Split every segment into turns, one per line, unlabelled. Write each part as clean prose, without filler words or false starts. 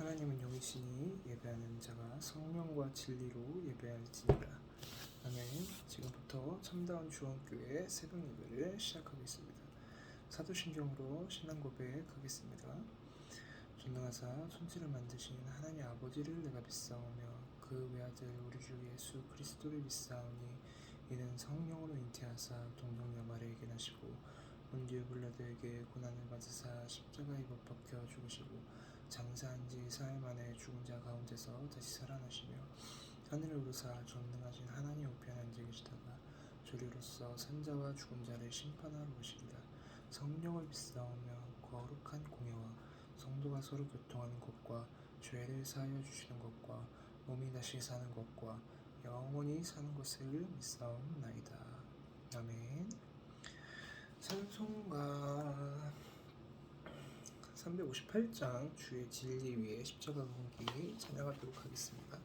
하나님은 영이시니 예배하는 자가 성령과 진리로 예배할지니라. 아멘. 지금부터 참다운 주원교회 새벽 예배를 시작하겠습니다. 사도신경으로 신앙 고백하겠습니다. 전능하사 천지를 만드신 하나님 아버지를 내가 믿사오며 그 외아들 우리 주 예수 그리스도를 믿사오니 이는 성령으로 잉태하사 동정녀 마리아에게 나시고 본디오 빌라도에게 고난을 받으사 십자가에 못 박혀 죽으시고 장사한 지 사흘 만에 죽은 자 가운데서 다시 살아나시며 하늘을 오르사 전능하신 하나님 우편에 앉아 계시다가 조리로서 산자와 죽은 자를 심판하러 오시리라. 성령을 믿사오며 거룩한 공예와 성도가 서로 교통하는 것과 죄를 사하여 주시는 것과 몸이 다시 사는 것과 영원히 사는 것을 믿사옵나이다. 아멘. 찬송가 358장 주의 진리 위에 십자가 공기 찬양하도록 하겠습니다.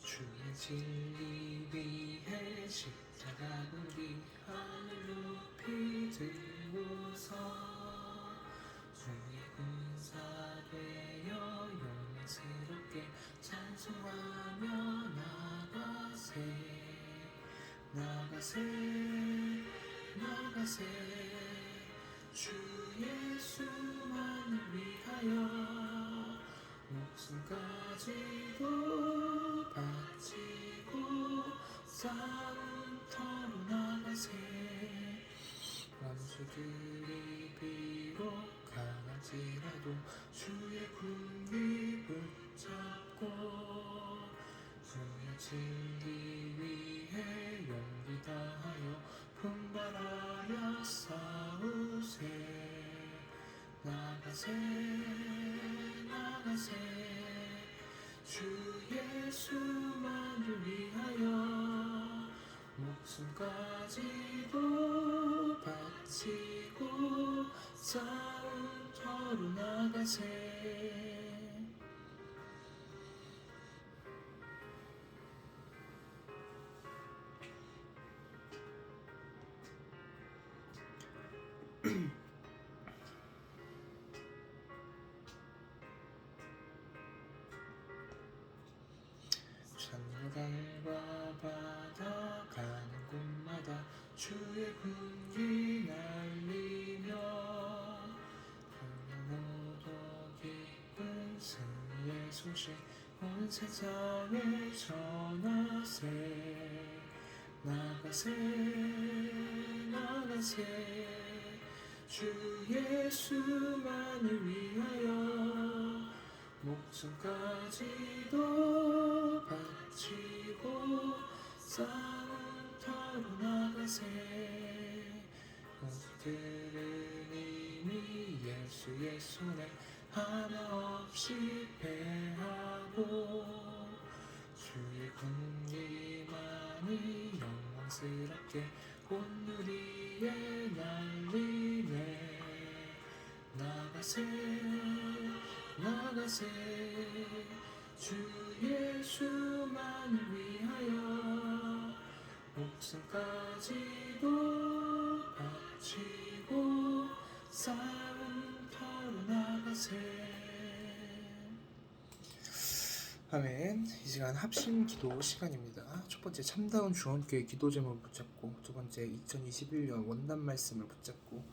주의 진리 위에 십자가 공기 하늘 높이 들고서 주의 군사 되어 영광스럽게 찬송하며 나가세 주 예수만을 위하여 목숨까지도 바치고 싸움터로 나가세. 원수들이 비록 강할지라도 주의 군기 붙잡고 주의 진리 위해 용기 다하여 분발하여 싸우세. 나가세 주 예수만을 위하여 목숨까지도 바치고 싸움터로 나가세. 산들과 바다 가는 곳마다 주의 군기 날리며 하늘로도 기쁜 승리의 소식 온 세상에 전하세. 나가세 주 예수만을 위하여 목숨까지도 바치고 싸움터로 나가세. 원수들은 이미 예수의 손에 하나 없이 패하고 주의 군기만이 영광스럽게 온 누리에 날리네. 나가세 주 예수만을 위하여 목숨까지도 바치고 싸움터로 나가세. 아멘. 이 시간 합심 기도 시간입니다. 첫 번째 참다운 주원교회 기도 제목을 붙잡고, 두 번째 2021년 원단 말씀을 붙잡고,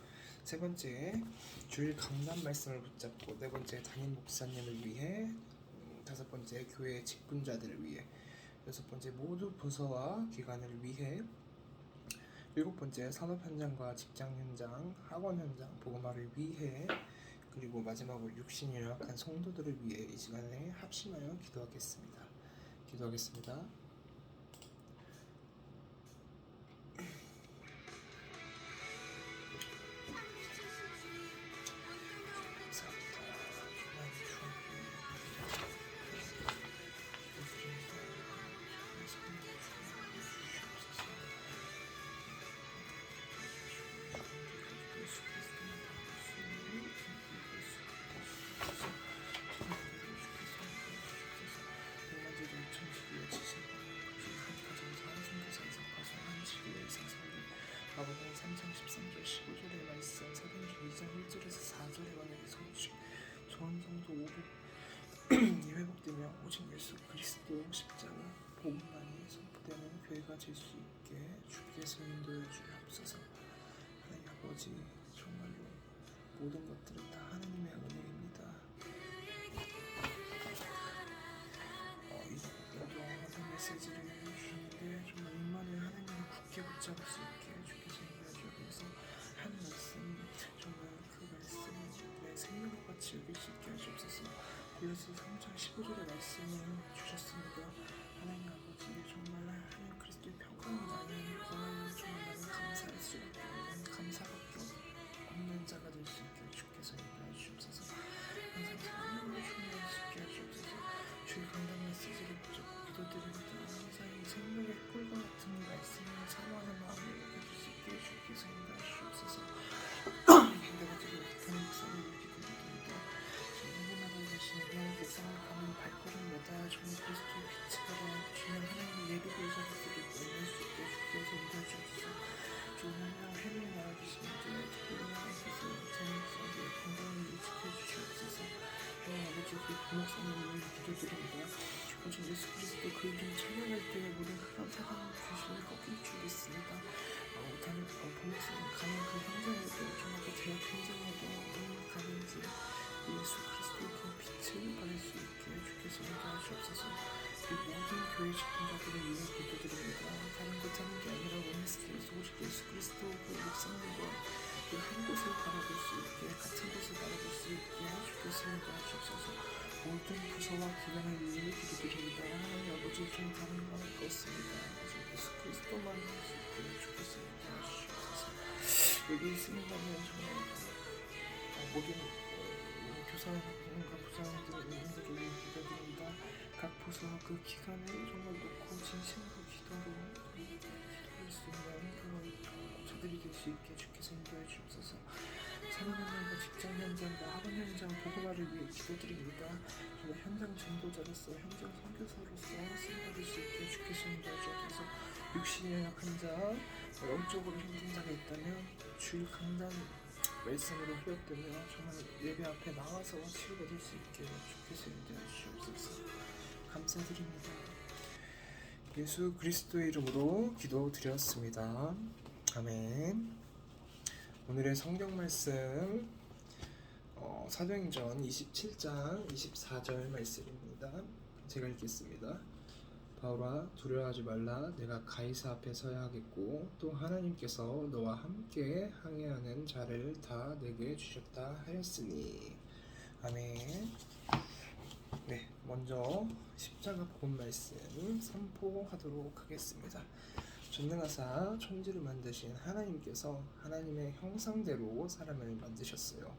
세 번째 주일 강단 말씀을 붙잡고, 네 번째 담임 목사님을 위해, 다섯 번째 교회 직분자들을 위해, 여섯 번째 모두 부서와 기관을 위해, 일곱 번째 산업 현장과 직장 현장, 학원 현장, 복음화를 위해, 그리고 마지막으로 육신이 연약한 성도들을 위해 이 시간에 합심하여 기도하겠습니다. 13절 15절의 말씀, 사도행전 2장 1절에서 4절에 관한 소식, 전 성도 500이 회복되며 오직 예수 그리스도 십자가 복음만이 선포되는 교회가 될 수 있게 주께서 인도해 주옵소서. 하나님 아버지, 정말로 모든 것들은 다 하나님의 은혜입니다. 이런 메시지를 주시는데 정말 입만을 하나님을 굳게 붙잡을 수 있게 주께서 인도해 주옵소서. 한 말씀, 정말 그 말씀을 내 생명과 같이 여길 수 있게 하시옵소서. 골로새 3장 15절의 말씀을 주셨습니다. 하나님 아버지, 정말 하나님 그리스도의 평강이 나는 그날 정말 나는 감사할 수 없는 감사밖에 없는 자가 될 수 있게 주께서 인도해 주옵소서. 항상 사랑으로 충만할 수 있게 하시옵소서. 주의 강단 메시지를 붙잡고 기도드립니다. 항상 생명의 꿀과 같은 말씀을 사모하는 마음을 여겨줄 수 있게 주께서 인도해 주옵소서. 내가 지금 못하는 목사를 기도드립니다. 궁금하고 계시는 목사를 가는 발걸음마다 정말 그리스도의 빛을 가려 주는 하나님의 예비를 자리들을 올릴 수 있게 주께서 인도해 주옵소서. 주는 하나님의 나라 계시는데 특별히 하나님께서 전목사님의 건강을 지켜주시옵소서. 하나님 아버지, 그 부목사님을 위해 기도드립니다. 오직 예수 그리스도 그 이름 찬양할 때 모든 흑암 사방 귀신을 꺾일 줄 믿습니다. 부목사님 가는 그 현장에도 정말 그 대학 현장에도 얼마나 가는지 예수 그리스도의 그 빛을 받을 수 있게 주께서 인도해 주옵소서. 이 모든 교회 직분자들을 위해 기도드립니다. 다른 것 하는 게 아니라 원리스트에서 오직 예수 그리스도 그 목사님과 그 한 곳을 바라볼 수 있게, 같은 곳을 바라볼 수 있게 주께서 인도해 주옵소서. 모든 부서와 기관을 위해 기도드립니다. 하나님 아버지, 좀 다른 거 할 것 같습니다. 예수 그리스도만 할 수 있게 주께서 인도해 주옵소서. 여기 있으면은 정말 모든 교사님과 부장들을 위해 기도드립니다. 각 부서와 그 기간을 정말 놓고 진심으로 기도를 기도할 수 있는 그런 저들이 될 수 있게 주께서 인도해 주옵소서. 사는 현장과 직장 현장과 학원 현장 보고마를 위해 기도드립니다. 정말 현장 전도자로서 현장 선교사로서 쓰임받을 수 있게 주께서 인도해 주옵소서. 육신의 약한 자, 영적으로 힘든 자가 있다면 주일 강단 말씀으로 후역되며 정말 예배 앞에 나와서 치유받을 수 있게 주께서 인도해 주옵소서. 감사드립니다. 예수 그리스도의 이름으로 기도드렸습니다. 아멘. 오늘의 성경 말씀 사도행전 27장 24절 말씀입니다. 제가 읽겠습니다. 바울아, 두려워하지 말라. 내가 가이사 앞에 서야 하겠고 또 하나님께서 너와 함께 항해하는 자를 다 내게 주셨다 하였으니. 아멘. 네, 먼저 십자가 복음 말씀 선포하도록 하겠습니다. 전능하사 천지를 만드신 하나님께서 하나님의 형상대로 사람을 만드셨어요.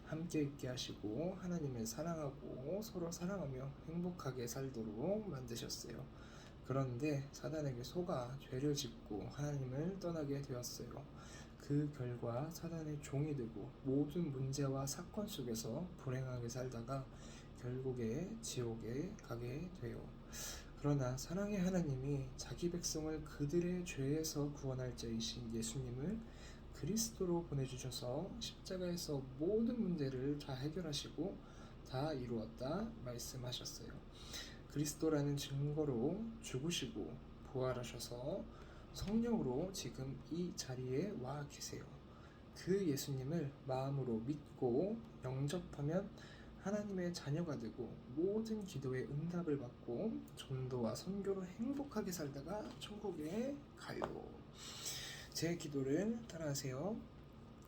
함께 있게 하시고 하나님을 사랑하고 서로 사랑하며 행복하게 살도록 만드셨어요. 그런데 사단에게 속아 죄를 짓고 하나님을 떠나게 되었어요. 그 결과 사단의 종이 되고 모든 문제와 사건 속에서 불행하게 살다가 결국에 지옥에 가게 돼요. 그러나 사랑의 하나님이 자기 백성을 그들의 죄에서 구원할 자이신 예수님을 그리스도로 보내주셔서 십자가에서 모든 문제를 다 해결하시고 다 이루었다 말씀하셨어요. 그리스도라는 증거로 죽으시고 부활하셔서 성령으로 지금 이 자리에 와 계세요. 그 예수님을 마음으로 믿고 영접하면 하나님의 자녀가 되고 모든 기도에 응답을 받고 전도와 선교로 행복하게 살다가 천국에 가요. 제 기도를 따라하세요.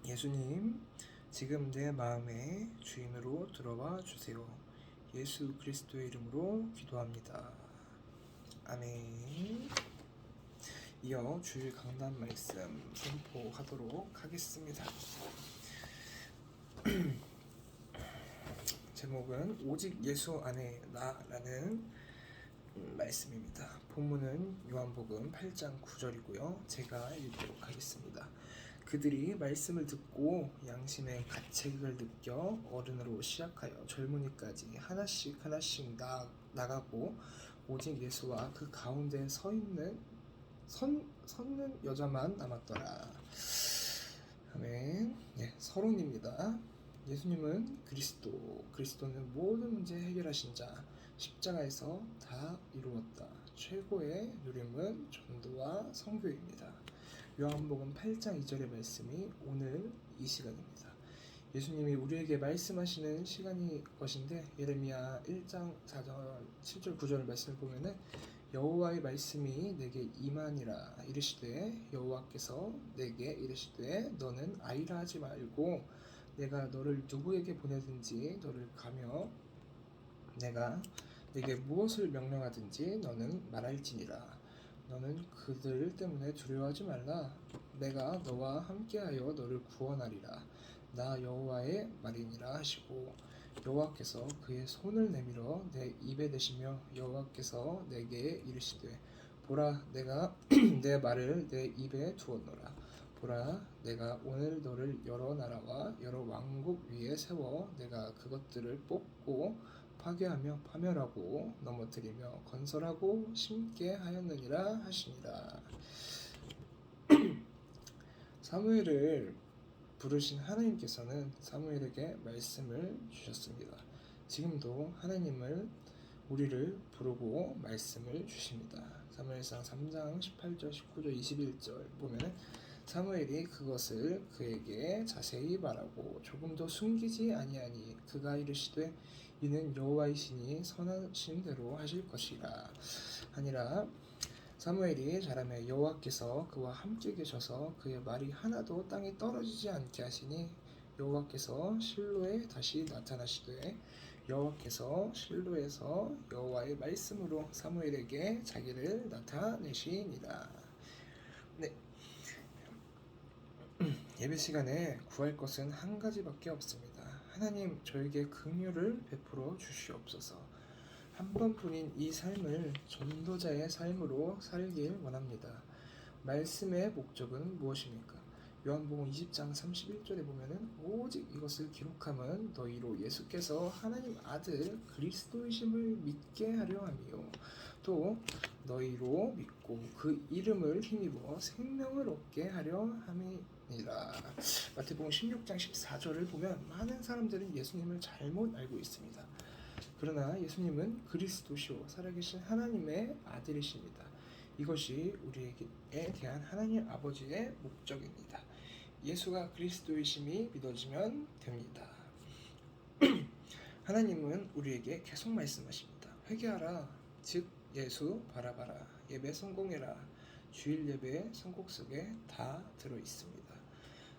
예수님, 지금 내 마음의 주인으로 들어와 주세요. 예수 그리스도의 이름으로 기도합니다. 아멘. 이어 주일 강단 말씀 선포하도록 하겠습니다. 제목은 오직 예수 안에 나라는 말씀입니다. 본문은 요한복음 8장 9절이고요. 제가 읽도록 하겠습니다. 그들이 말씀을 듣고 양심의 가책을 느껴 어른으로 시작하여 젊은이까지 하나씩 나가고 오직 예수와 그 가운데 섰는 여자만 남았더라. 아멘. 서론입니다. 예수님은 그리스도는 모든 문제 해결하신 자, 십자가에서 다 이루었다. 최고의 누림은 전도와 선교입니다. 요한복음 8장 2절의 말씀이 오늘 이 시간입니다. 예수님이 우리에게 말씀하시는 시간이 것인데, 예레미야 1장 4절 7절 9절 말씀을 보면은 여호와의 말씀이 내게 임하니라. 이르시되 여호와께서 내게 이르시되 너는 아이라 하지 말고 내가 너를 누구에게 보내든지 너를 가며 내가 내게 무엇을 명령하든지 너는 말할지니라. 너는 그들 때문에 두려워하지 말라. 내가 너와 함께하여 너를 구원하리라. 나 여호와의 말이니라 하시고, 여호와께서 그의 손을 내밀어 내 입에 대시며 여호와께서 내게 이르시되 보라, 내가 내 말을 내 입에 두었노라. 보라, 내가 오늘 너를 여러 나라와 여러 왕국 위에 세워 내가 그것들을 뽑고 파괴하며 파멸하고 넘어뜨리며 건설하고 심게 하였느니라 하시니라. 사무엘을 부르신 하나님께서는 사무엘에게 말씀을 주셨습니다. 지금도 하나님을 우리를 부르고 말씀을 주십니다. 사무엘상 3장 18절, 19절, 21절 보면 사무엘이 그것을 그에게 자세히 말하고 조금도 숨기지 아니하니 그가 이르시되 이는 여호와의 신이 선하신 대로 하실 것이라 하니라. 사무엘이 자라매 여호와께서 그와 함께 계셔서 그의 말이 하나도 땅에 떨어지지 않게 하시니 여호와께서 실로에 다시 나타나시되 여호와께서 실로에서 여호와의 말씀으로 사무엘에게 자기를 나타내시니라. 네. 예배 시간에 구할 것은 한 가지밖에 없습니다. 하나님, 저에게 긍휼을 베풀어 주시옵소서. 한 번뿐인 이 삶을 전도자의 삶으로 살길 원합니다. 말씀의 목적은 무엇입니까? 요한복음 20장 31절에 보면은 오직 이것을 기록함은 너희로 예수께서 하나님 아들 그리스도이심을 믿게 하려 함이요 또 너희로 믿고 그 이름을 힘입어 생명을 얻게 하려 함이니라. 마태복음 16장 14절을 보면 많은 사람들은 예수님을 잘못 알고 있습니다. 그러나 예수님은 그리스도시오 살아계신 하나님의 아들이십니다. 이것이 우리에게 대한 하나님 아버지의 목적입니다. 예수가 그리스도이심이 믿어지면 됩니다. 하나님은 우리에게 계속 말씀하십니다. 회개하라, 즉 예수 바라봐라, 예배 성공해라. 주일 예배 선곡 속에 다 들어있습니다.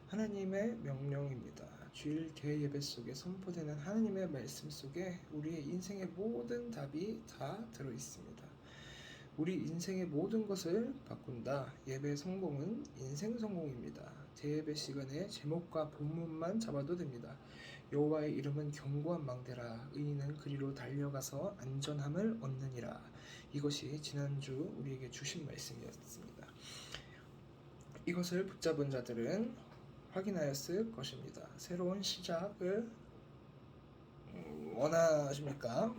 하나님의 명령입니다. 주일 교회 예배 속에 선포되는 하나님의 말씀 속에 우리의 인생의 모든 답이 다 들어있습니다. 우리 인생의 모든 것을 바꾼다. 예배 성공은 인생 성공입니다. 제예배 시간에 제목과 본문만 잡아도 됩니다. 여호와의 이름은 견고한 망대라. 의인은 그리로 달려가서 안전함을 얻느니라. 이것이 지난주 우리에게 주신 말씀이었습니다. 이것을 붙잡은 자들은 확인하였을 것입니다. 새로운 시작을 원하십니까?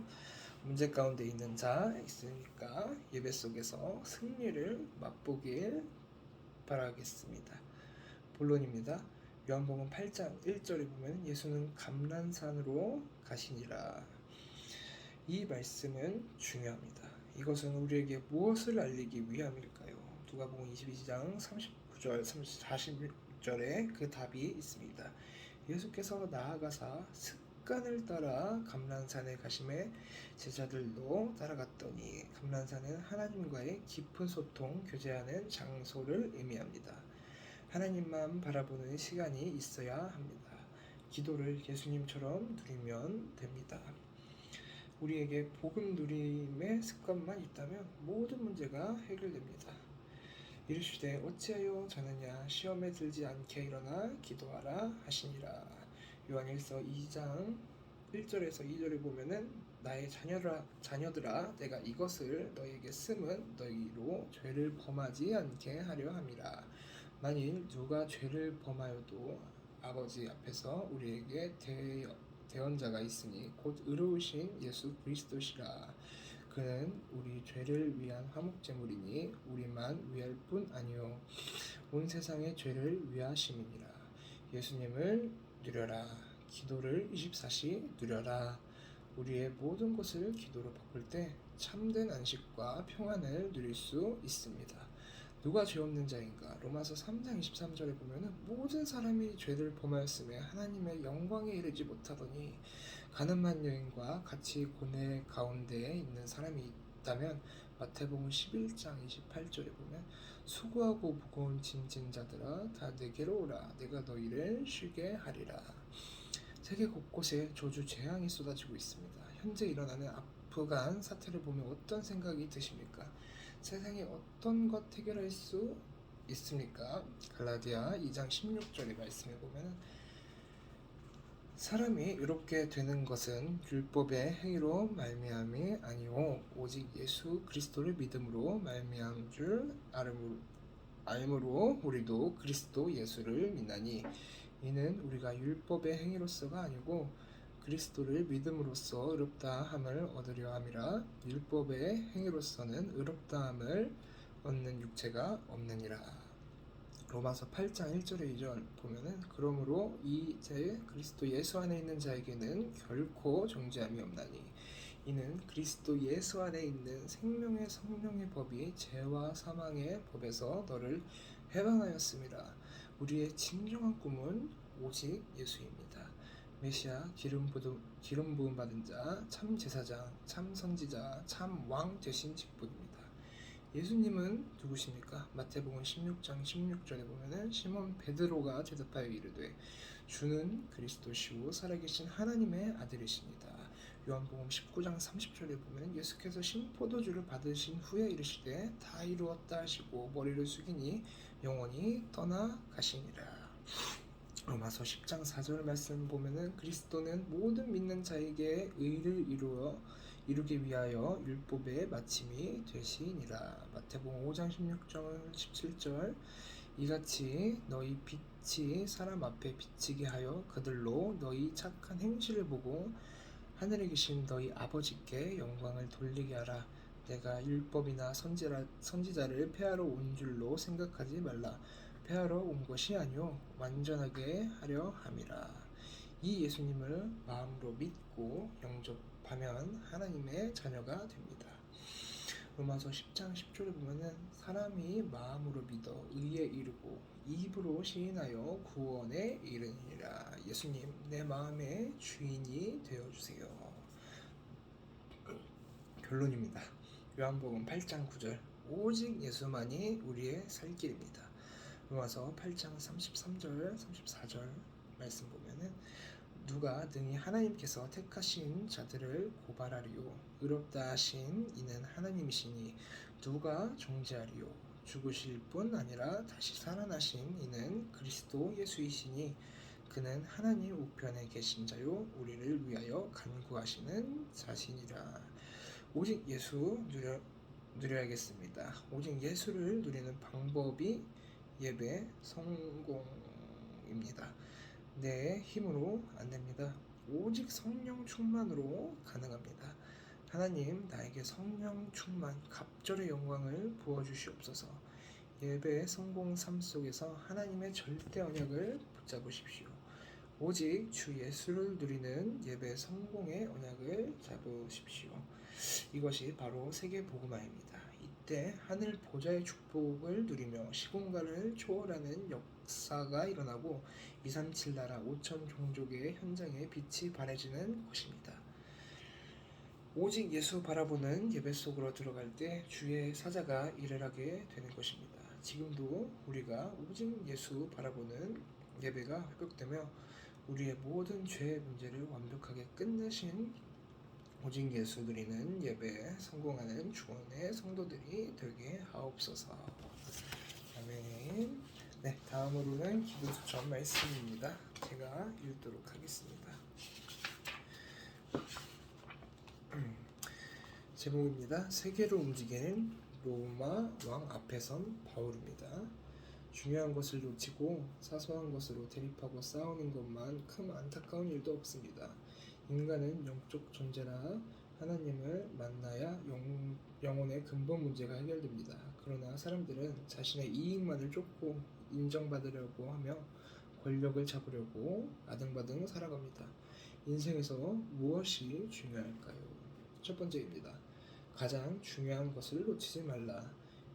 문제 가운데 있는 자 있으니까 예배 속에서 승리를 맛보길 바라겠습니다. 본론입니다. 요한복음 8장 1절에 보면 예수는 감람산으로 가시니라. 이 말씀은 중요합니다. 이것은 우리에게 무엇을 알리기 위함일까요? 누가복음 22장 39절 40절에 그 답이 있습니다. 예수께서 나아가사 습관을 따라 감람산에 가심에 제자들도 따라갔더니, 감람산은 하나님과의 깊은 소통, 교제하는 장소를 의미합니다. 하나님만 바라보는 시간이 있어야 합니다. 기도를 예수님처럼 누리면 됩니다. 우리에게 복음 누림의 습관만 있다면 모든 문제가 해결됩니다. 이르시되 어찌하여 자느냐, 시험에 들지 않게 일어나 기도하라 하시니라. 요한일서 2장 1절에서 2절에 보면은 나의 자녀들아 내가 이것을 너희에게 쓰면 너희로 죄를 범하지 않게 하려 함이라. 만일 누가 죄를 범하여도 아버지 앞에서 우리에게 대언자가 있으니 곧 의로우신 예수 그리스도시라. 그는 우리 죄를 위한 화목제물이니 우리만 위할 뿐 아니요 온 세상의 죄를 위하심이니라. 예수님을 누려라. 기도를 24시 누려라. 우리의 모든 것을 기도로 바꿀 때 참된 안식과 평안을 누릴 수 있습니다. 누가 죄 없는 자인가? 로마서 3장 23절에 보면은 모든 사람이 죄를 범하였음에 하나님의 영광에 이르지 못하더니 가늠한 여인과 같이 고뇌 가운데에 있는 사람이 있다면 마태복음 11장 28절에 보면 수고하고 무거운 짐진 자들아 다 내게로 오라 내가 너희를 쉬게 하리라. 세계 곳곳에 저주 재앙이 쏟아지고 있습니다. 현재 일어나는 아프간 사태를 보면 어떤 생각이 드십니까? 세상에 어떤 것 해결할 수 있습니까? 갈라디아 2장 16절의 말씀에 보면 사람이 의롭게 되는 것은 율법의 행위로 말미암이 아니오 오직 예수 그리스도를 믿음으로 말미암 줄 알므로 우리도 그리스도 예수를 믿나니 이는 우리가 율법의 행위로서가 아니고 그리스도를 믿음으로써 의롭다함을 얻으려 함이라. 율법의 행위로서는 의롭다함을 얻는 육체가 없느니라. 로마서 8장 1절에 2절 보면은 그러므로 이제 그리스도 예수 안에 있는 자에게는 결코 정죄함이 없나니 이는 그리스도 예수 안에 있는 생명의 성령의 법이 죄와 사망의 법에서 너를 해방하였습니다. 우리의 진정한 꿈은 오직 예수입니다. 메시아 기름 부음 받은 자, 참 제사장, 참 선지자, 참 왕 되신 직분입니다. 예수님은 누구십니까? 마태복음 16장 16절에 보면은 시몬 베드로가 대답하여 이르되 주는 그리스도시요 살아계신 하나님의 아들이십니다. 요한복음 19장 30절에 보면 예수께서 신포도주를 받으신 후에 이르시되 다 이루었다 하시고 머리를 숙이니 영원히 떠나가시니라. 로마서 10장 4절 말씀 보면은 그리스도는 모든 믿는 자에게 의를 이루기 위하여 율법의 마침이 되시니라. 마태복음 5장 16절 17절 이같이 너희 빛이 사람 앞에 비치게 하여 그들로 너희 착한 행실을 보고 하늘에 계신 너희 아버지께 영광을 돌리게 하라. 내가 율법이나 선지자를 폐하러 온 줄로 생각하지 말라. 폐하러 온 것이 아니요 완전하게 하려 함이라. 이 예수님을 마음으로 믿고 영접하면 하나님의 자녀가 됩니다. 로마서 10장 10절에 보면은 사람이 마음으로 믿어 의에 이르고 입으로 시인하여 구원에 이르니라. 예수님 내 마음의 주인이 되어주세요. 결론입니다. 요한복음 8장 9절 오직 예수만이 우리의 살 길입니다. 로마서 8장 33절 34절 말씀 보면은 누가 능히 하나님께서 택하신 자들을 고발하리요 의롭다 하신 이는 하나님이시니 누가 정죄하리요 죽으실 뿐 아니라 다시 살아나신 이는 그리스도 예수이시니 그는 하나님 우편에 계신 자요 우리를 위하여 간구하시는 자신이라. 오직 예수 누려야겠습니다. 오직 예수를 누리는 방법이 예배 성공입니다. 내 힘으로 안 됩니다. 오직 성령 충만으로 가능합니다. 하나님 나에게 성령 충만 갑절의 영광을 부어주시옵소서. 예배의 성공 삶 속에서 하나님의 절대 언약을 붙잡으십시오. 오직 주 예수를 누리는 예배 성공의 언약을 잡으십시오. 이것이 바로 세계 복음화입니다. 이때 하늘 보좌의 축복을 누리며 시공간을 초월하는 역사가 일어나고 237 나라 5천 종족의 현장에 빛이 발해지는 것입니다. 오직 예수 바라보는 예배 속으로 들어갈 때 주의 사자가 일을 하게 되는 것입니다. 지금도 우리가 오직 예수 바라보는 예배가 회복되며 우리의 모든 죄의 문제를 완벽하게 끝내신 오직 예수 드리는 예배에 성공하는 주원의 성도들이 되게 하옵소서. 아멘. 네, 다음으로는 기도 수천 말씀입니다. 제가 읽도록 하겠습니다. 제목입니다. 세계로 움직이는 로마 왕 앞에 선 바울입니다. 중요한 것을 놓치고 사소한 것으로 대립하고 싸우는 것만큼 안타까운 일도 없습니다. 인간은 영적 존재라 하나님을 만나야 영혼의 근본 문제가 해결됩니다. 그러나 사람들은 자신의 이익만을 쫓고 인정받으려고 하며 권력을 잡으려고 아등바등 살아갑니다. 인생에서 무엇이 중요할까요? 첫 번째입니다. 가장 중요한 것을 놓치지 말라.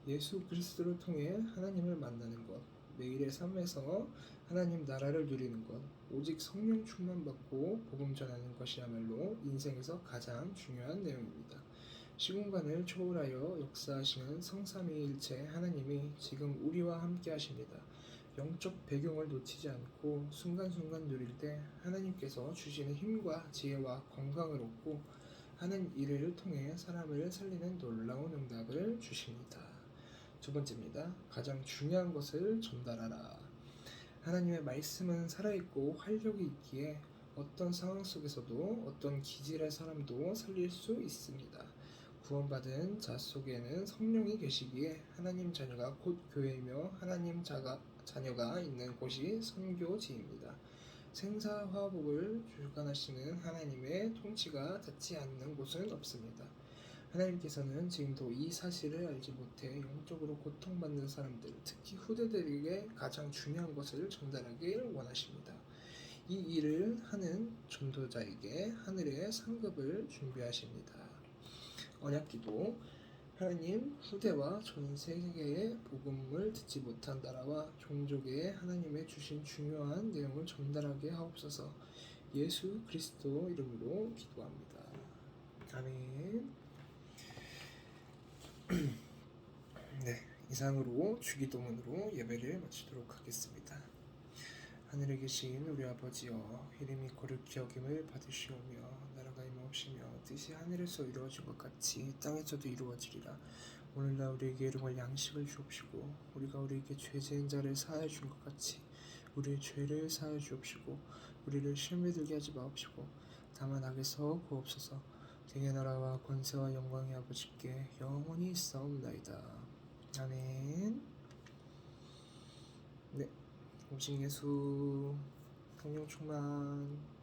예수 그리스도를 통해 하나님을 만나는 것, 매일의 삶에서 하나님 나라를 누리는 것, 오직 성령 충만받고 복음 전하는 것이야말로 인생에서 가장 중요한 내용입니다. 시공간을 초월하여 역사하시는 성삼위일체 하나님이 지금 우리와 함께 하십니다. 영적 배경을 놓치지 않고 순간순간 누릴 때 하나님께서 주시는 힘과 지혜와 건강을 얻고 하는 일을 통해 사람을 살리는 놀라운 응답을 주십니다. 두 번째입니다. 가장 중요한 것을 전달하라. 하나님의 말씀은 살아있고 활력이 있기에 어떤 상황 속에서도 어떤 기질의 사람도 살릴 수 있습니다. 구원받은 자 속에는 성령이 계시기에 하나님 자녀가 곧 교회이며 하나님 자녀가 있는 곳이 선교지입니다. 생사화복을 주관하시는 하나님의 통치가 닿지 않는 곳은 없습니다. 하나님께서는 지금도 이 사실을 알지 못해 영적으로 고통받는 사람들, 특히 후대들에게 가장 중요한 것을 전달하길 원하십니다. 이 일을 하는 전도자에게 하늘의 상급을 준비하십니다. 언약기도 하나님 후대와 전 세계의 복음을 듣지 못한 나라와 종족에 하나님의 주신 중요한 내용을 전달하게 하옵소서. 예수 그리스도 이름으로 기도합니다. 아멘. 네, 이상으로 주기도문으로 예배를 마치도록 하겠습니다. 하늘에 계신 우리 아버지여, 이름이 거룩히 여김을 받으시오며 나라가 임하옵시며 뜻이 하늘에서 이루어진 것 같이 땅에서도 이루어지리라. 오늘날 우리에게 일용할 양식을 주옵시고 우리가 우리에게 죄 지은 자를 사하여 준 것 같이 우리의 죄를 사하여 주옵시고 우리를 시험에 들게 하지 마옵시고 다만 악에서 구하옵소서. 등의 나라와 권세와 영광이 아버지께 영원히 있사옵나이다. 아멘. 네, 오직 예수 성령 충만.